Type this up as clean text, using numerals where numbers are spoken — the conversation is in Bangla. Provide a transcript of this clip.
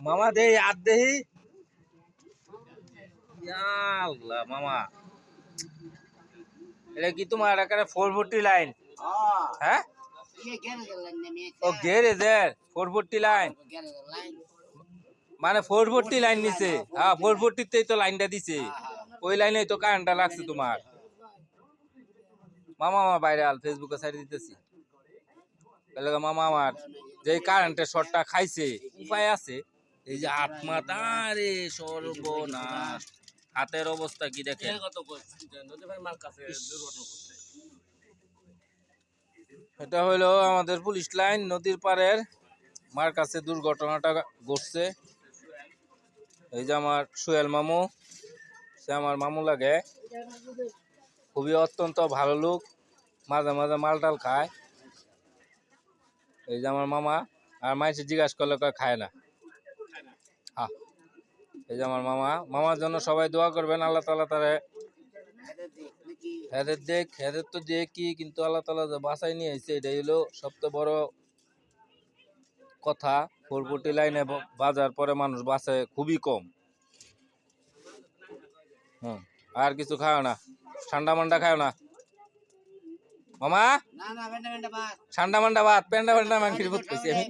মামা দেই আর দেহি আল্লাহ মামা এটা কি তোমার এখানে 440 লাইন হ্যাঁ ও গ্যারেজের 440 লাইন মানে 440 লাইন নিছে হ্যাঁ 440 তেই তো লাইনটা দিছে ওই লাইনে তো কারেন্টটা লাগছে তোমার মামা আমার ভাইরাল ফেসবুকে সাইড দিতেছি মামা আমার যে কারেন্টের শর্টটা খাইছে উপায় আছে এই যে হাত মাথা রে সর্বনাশ হাতের অবস্থা কি দেখেন এটা হলো আমাদের পুলিশ লাইন নদীর পাড়ের মার কাছে দুর্ঘটনাটা ঘটছে এই যে আমার সোহেল মামু সে আমার মামু লাগে খুবই অত্যন্ত ভালো লোক মাঝে মাঝে মাল টাল খায় এই যে আমার মামা আর মাইসে জিজ্ঞাসা করলে খায় না হ্যাঁ এই যে আমার মামা মামার জন্য সবাই দোয়া করবেন আল্লাহ তাআলা তারে হেদের তো দেখি কিন্তু আল্লাহ তাআলা যে বাঁচাই নিয়ে আইছে এটাই হলো সবচেয়ে বড় কথা 440 লাইনে বাজার পরে মানুষ বাঁচে খুবই কম আর কিছু খাও না ঠান্ডা মান্ডা খাও না মামা ঠান্ডা মান্ডা ভাত পেন্ডা পেন্ডা মাংসের ভূত কইছি আমি